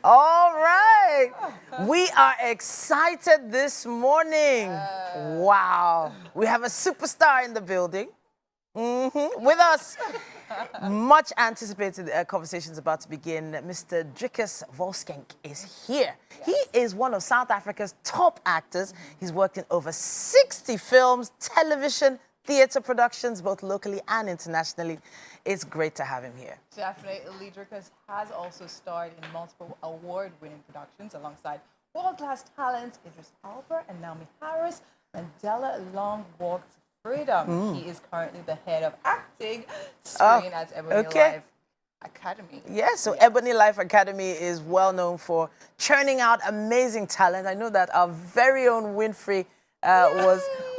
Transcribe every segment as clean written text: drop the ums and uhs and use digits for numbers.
All right. We are excited this morning. Wow. We have a superstar in the building. With us. Much anticipated conversation is about to begin. Mr. Drikus Volschenk is here. Yes. He is one of South Africa's top actors. He's worked in over 60 films, television, theatre productions, both locally and internationally. It's great to have him here. Definitely. Drikus has also starred in multiple award-winning productions alongside world-class talents Idris, Alba, and Naomi. Mandela Long Walk to Freedom. He is currently the head of acting screen at Ebony Life Academy. Yeah, so Ebony Life Academy is well known for churning out amazing talent. I know that our very own Winfrey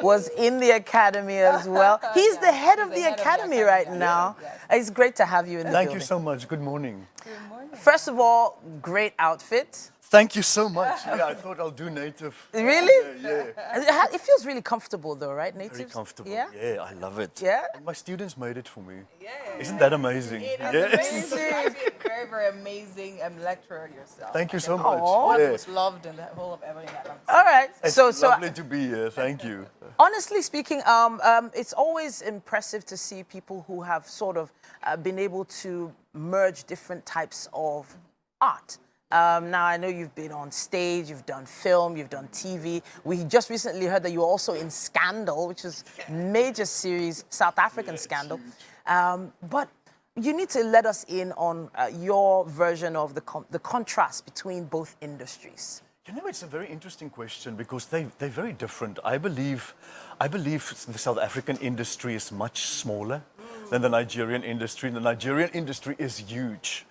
was in the academy as well. He's the head of the academy right now. Yes. It's great to have you in the building. Thank you so much. Good morning. Good morning. First of all, great outfit. Thank you so much. Yeah, I thought I'll do native. Really? Yeah. It feels really comfortable though, right? Native? Very comfortable. Yeah? Yeah, I love it. Yeah? And my students made it for me. Yeah. Isn't that amazing? It is yes. amazing. You're a very, very amazing lecturer yourself. Thank you so much. One Yeah. was loved in the whole of Ebony Life. All right. It's so lovely to be here. Thank you. Honestly speaking, it's always impressive to see people who have sort of been able to merge different types of art. Now, I know you've been on stage, you've done film, you've done TV. We just recently heard that you were also in Scandal, which is a major series, South African Scandal. But you need to let us in on your version of the contrast between both industries. You know, it's a very interesting question because they're very different. I believe the South African industry is much smaller than the Nigerian industry. The Nigerian industry is huge.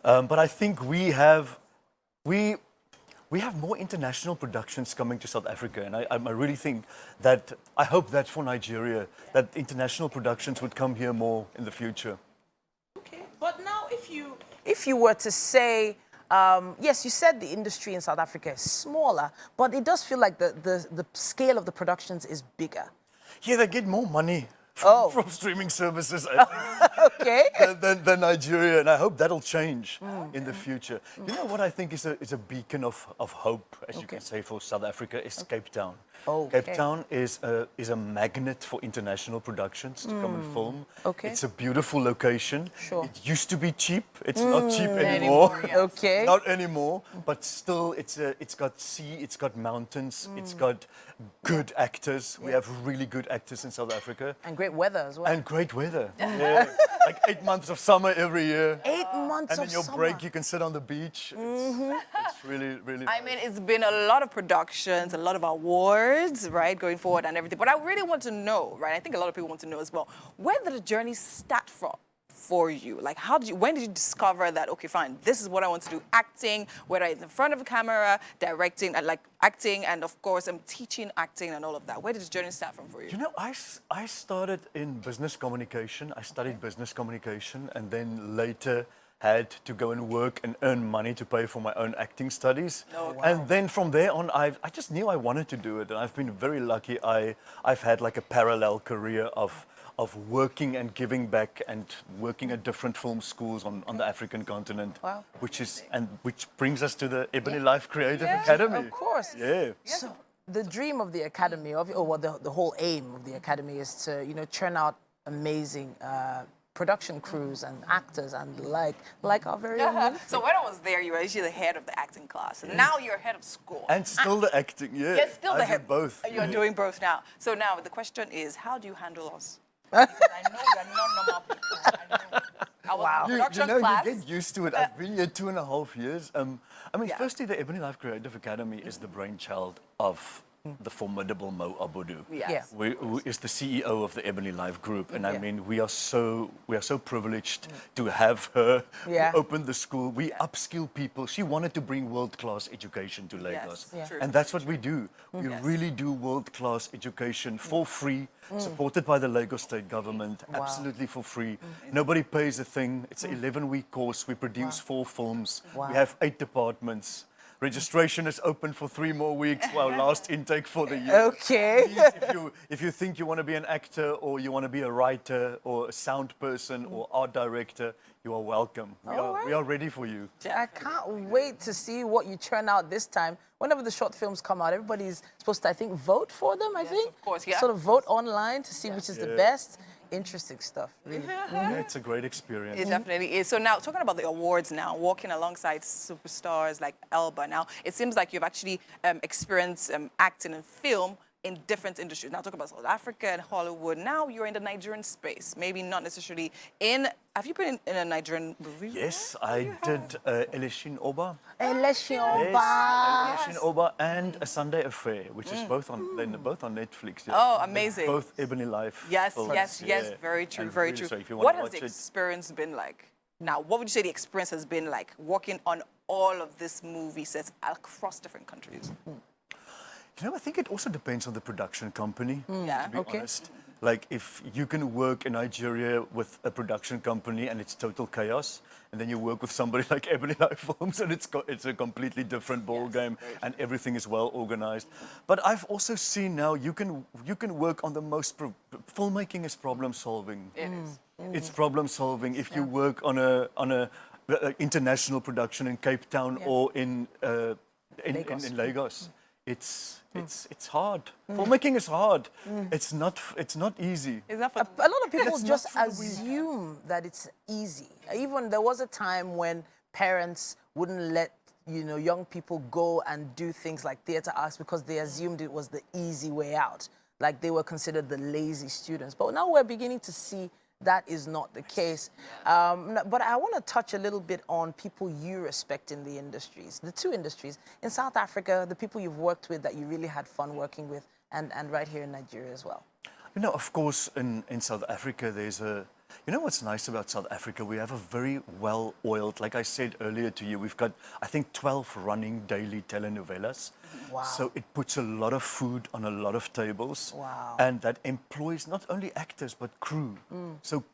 But I think we have more international productions coming to South Africa, and I really think that, I hope that for Nigeria, that international productions would come here more in the future. Okay, but now if you were to say, yes, you said the industry in South Africa is smaller, but it does feel like the scale of the productions is bigger. Yeah, they get more money from streaming services than Nigeria, and I hope that'll change in the future. You know what I think is a beacon of hope, as you can say, for South Africa is Cape Town. Cape Town is a magnet for international productions to come and film. It's a beautiful location. It used to be cheap. It's not cheap anymore. Not anymore. But still, it's got sea, it's got mountains, it's got good actors. We have really good actors in South Africa. And great weather as well. And great weather. Yeah. Like 8 months of summer every year. 8 months of summer. And then your break, you can sit on the beach. It's really, really I mean, it's been a lot of productions, a lot of awards, right, going forward and everything. But I really want to know, right, I think a lot of people want to know as well, where did the journey start from for you? Like, when did you discover that, okay, fine, this is what I want to do, acting, whether it's in front of a camera, directing, and like acting, and of course, I'm teaching acting and all of that. Where did the journey start from for you? You know, I started in business communication. I studied business communication, and then later had to go and work and earn money to pay for my own acting studies. And then from there on, I just knew I wanted to do it, and I've been very lucky. I've had like a parallel career of working and giving back and working at different film schools on the African continent, which brings us to the Ebony Life Creative Academy. Of course. Yeah. So the dream of the academy, the whole aim of the academy is to, churn out amazing production crews and actors and like our very own. So when I was there, you were actually the head of the acting class. And now you're head of school. And still the acting, yeah. Yes, still the head. Both. You're doing both now. So now the question is, how do you handle us? I know you're not normal people. I know. I was in production class. You get used to it. I've been here 2.5 years. I mean, firstly, the Ebony Life Creative Academy is the brainchild of the formidable Mo Abudu, who is the CEO of the Ebony Life Group, and I mean we are so privileged to have her open the school. We upskill people. She wanted to bring world-class education to Lagos, and that's what we do. We really do world-class education for free, supported by the Lagos State government, absolutely for free. Nobody pays a thing. It's an 11-week course. We produce 4 films. We have 8 departments. Registration is open for 3 more weeks for our last intake for the year. Okay. Please, if you think you want to be an actor or you want to be a writer or a sound person or art director, you are welcome. We are ready for you. I can't wait to see what you churn out this time. Whenever the short films come out, everybody's supposed to, I think, vote for them, I think? Of course, yeah. Sort of vote online to see which is the best. Interesting stuff, really. Yeah, it's a great experience. It definitely is. So now, talking about the awards now, walking alongside superstars like Alba now, it seems like you've actually experienced acting in film in different industries. Now, talk about South Africa and Hollywood. Now you're in the Nigerian space. Maybe not necessarily in... Have you been in a Nigerian movie? Yes, I did Eleshin Oba. Eleshin Yes, Oba. Eleshin Oba and A Sunday Affair, which is both on Netflix. Yeah. Oh, amazing. Both Ebony Life. Yes, films, yes, yes. Very true, And very really, true. so if you What wanna has the watch it- experience been like? Now, what would you say the experience has been like working on all of this movie sets across different countries? You know, I think it also depends on the production company, Yeah. to be Okay. honest. Like, if you can work in Nigeria with a production company and it's total chaos, and then you work with somebody like Ebony Life Films and it's a completely different ball game and everything is well organized. But I've also seen now you can work on the most... filmmaking is problem solving. It is. It's problem solving. If you work on a international production in Cape Town or in Lagos, it's hard. Filmmaking is hard. It's not easy. Is that for A lot of people That's just not for the weak. assume that it's easy. Even there was a time when parents wouldn't let young people go and do things like theatre arts because they assumed it was the easy way out. Like they were considered the lazy students. But now we're beginning to see that is not the case. But I want to touch a little bit on people you respect in the industries, the two industries. In South Africa, the people you've worked with that you really had fun working with, and right here in Nigeria as well. You know, of course, in South Africa, there's a... You know what's nice about South Africa? We have a very well-oiled, like I said earlier to you, we've got, I think, 12 running daily telenovelas. Wow. So it puts a lot of food on a lot of tables. Wow. And that employs not only actors, but crew. So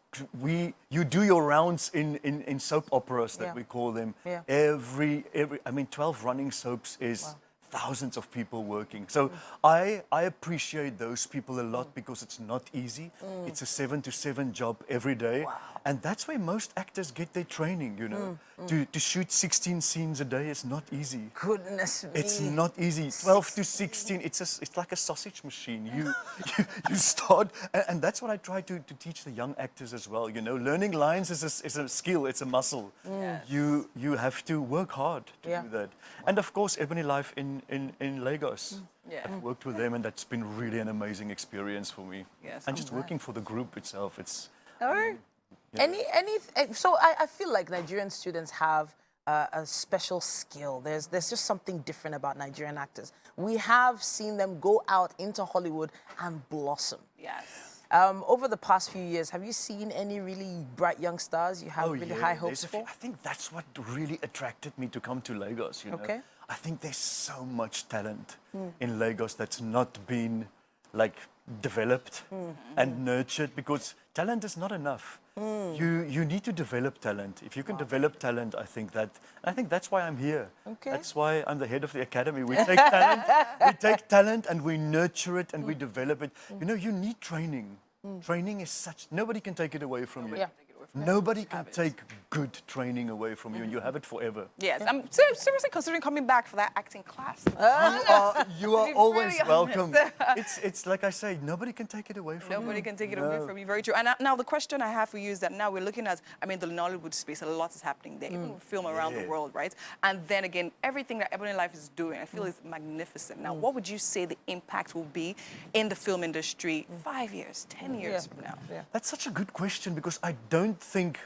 you do your rounds in soap operas, that we call them. Yeah. Every, I mean, 12 running soaps is... thousands of people working. So I appreciate those people a lot because it's not easy. It's a 7 to 7 job every day. Wow. And that's where most actors get their training, you know. To shoot 16 scenes a day is not easy. Goodness me. It's not easy. 12 to 16, it's like a sausage machine. You start, and that's what I try to teach the young actors as well. You know, learning lines is a skill, it's a muscle. Yes. You have to work hard to do that. And of course, Ebony Life in Lagos. Yeah. I've worked with them, and that's been really an amazing experience for me. Yes, and just working for the group itself, it's... All right. So I feel like Nigerian students have a special skill. There's just something different about Nigerian actors. We have seen them go out into Hollywood and blossom. Yes. Over the past few years, have you seen any really bright young stars you have really high hopes for? I think that's what really attracted me to come to Lagos, you know. Okay. I think there's so much talent in Lagos that's not been, like, developed and nurtured, because talent is not enough. You need to develop talent. If you can develop talent, I think that's why I'm here. Okay. That's why I'm the head of the academy. We take talent and we nurture it and we develop it. You know, you need training. Training is such... Nobody can take it away from you. Yeah. Nobody can take good training away from you, and you have it forever. Yes, I'm seriously considering coming back for that acting class. You are be always really welcome. honest. It's like I say, nobody can take it away from you. Nobody can take it away from you. Very true. And now the question I have for you is that now we're looking at, I mean, the Nollywood space, a lot is happening there, even with film around the world, right? And then again, everything that Ebony Life is doing, I feel is magnificent. Now, what would you say the impact will be in the film industry 5 years, 10 years from now? Yeah. That's such a good question, because I don't think...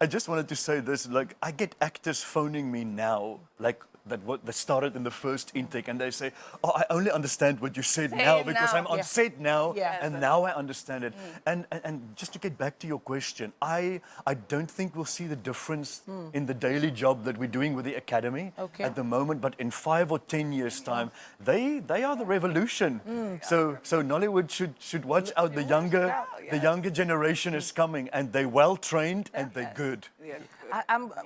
I just wanted to say this, like, I get actors phoning me now, like, that started in the first intake, and they say, oh, I only understand what you said now because I'm on set now, and now I understand it. And just to get back to your question, I don't think we'll see the difference in the daily job that we're doing with the academy at the moment, but in 5 or 10 years' time, they are the revolution. So Nollywood should watch out. The younger generation is coming, and they're well trained and they're good.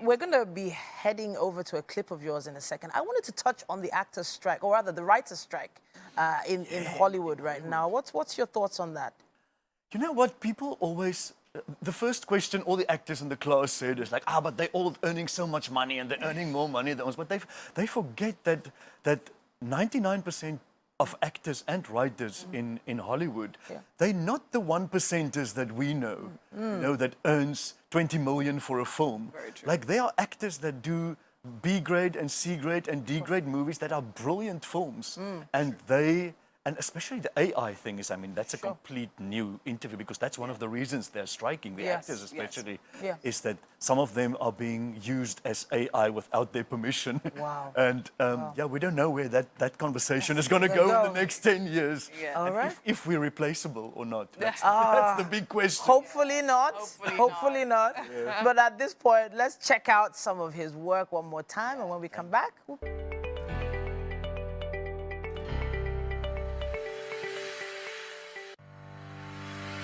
We're going to be heading over to a clip of yours in a second. I wanted to touch on the actors' strike, or rather the writers' strike in Hollywood right now. What's your thoughts on that? You know what? People always... The first question all the actors in the class said is like, but they're all earning so much money and they're earning more money than us. But they forget that 99% of actors and writers in Hollywood, they're not the 1%ers that we know, you know, that earns 20 million for a film. Very true. Like, they are actors that do B-grade and C-grade and D-grade movies that are brilliant films. And especially the AI thing is, I mean, that's a complete new interview, because that's one of the reasons they're striking, the actors especially, is that some of them are being used as AI without their permission. Wow. And yeah, we don't know where that conversation is going to go in the next 10 years. Yeah. All right. If we're replaceable or not. That's the big question. Hopefully not. Hopefully not. Yeah. But at this point, let's check out some of his work one more time. And when we come back,